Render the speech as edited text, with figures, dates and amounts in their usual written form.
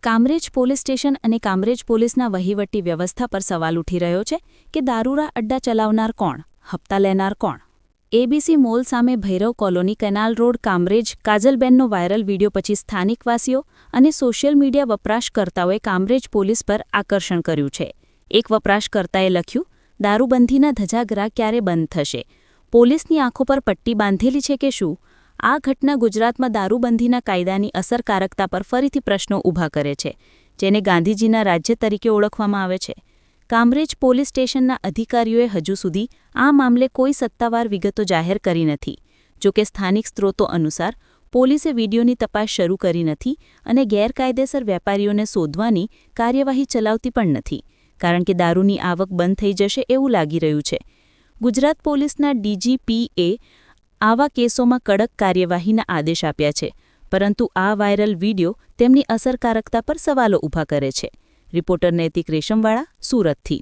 Kamrej police station અને કામરેજ પોલીસના વહીવટી વ્યવસ્થા પર સવાલ ઉઠી રહ્યો છે કે દારૂના અડ્ડા ચલાવનાર કોણ, હપ્તા લેનાર કોણ? એબીસી મોલ સામે Bhairav colony canal road Kamrej કાજલબેનનો વાયરલ વિડીયો પછી સ્થાનિકવાસીઓ અને સોશિયલ મીડિયા વપરાશકર્તાઓએ કામરેજ પોલીસ પર આકર્ષણ કર્યું છે. એક વપરાશકર્તાએ લખ્યું, દારૂબંધીના ધજાગરા ક્યારે બંધ થશે? પોલીસની આંખો પર પટ્ટી બાંધેલી છે કે શું? આ ઘટના ગુજરાતમાં દારૂબંધીના કાયદાની અસરકારકતા પર ફરીથી પ્રશ્નો ઊભા કરે છે, જેને ગાંધીજીના રાજ્ય તરીકે ઓળખવામાં આવે છે. કામરેજ પોલીસ સ્ટેશનના અધિકારીઓએ હજુ સુધી આ મામલે કોઈ સત્તાવાર વિગતો જાહેર કરી નથી. જોકે સ્થાનિક સ્ત્રોતો અનુસાર પોલીસે વિડીયોની તપાસ શરૂ કરી નથી અને ગેરકાયદેસર વેપારીઓને શોધવાની કાર્યવાહી ચલાવતી પણ નથી, કારણ કે દારૂની આવક બંધ થઈ જશે એવું લાગી રહ્યું છે. ગુજરાત પોલીસના ડીજીપીએ આવા કેસોમાં કડક કાર્યવાહીના આદેશ આપ્યા છે, પરંતુ આ વાયરલ વિડીયો તેમની અસરકારકતા પર સવાલો ઊભા કરે છે. રિપોર્ટર નૈતિક રેશમવાળા, સુરતથી.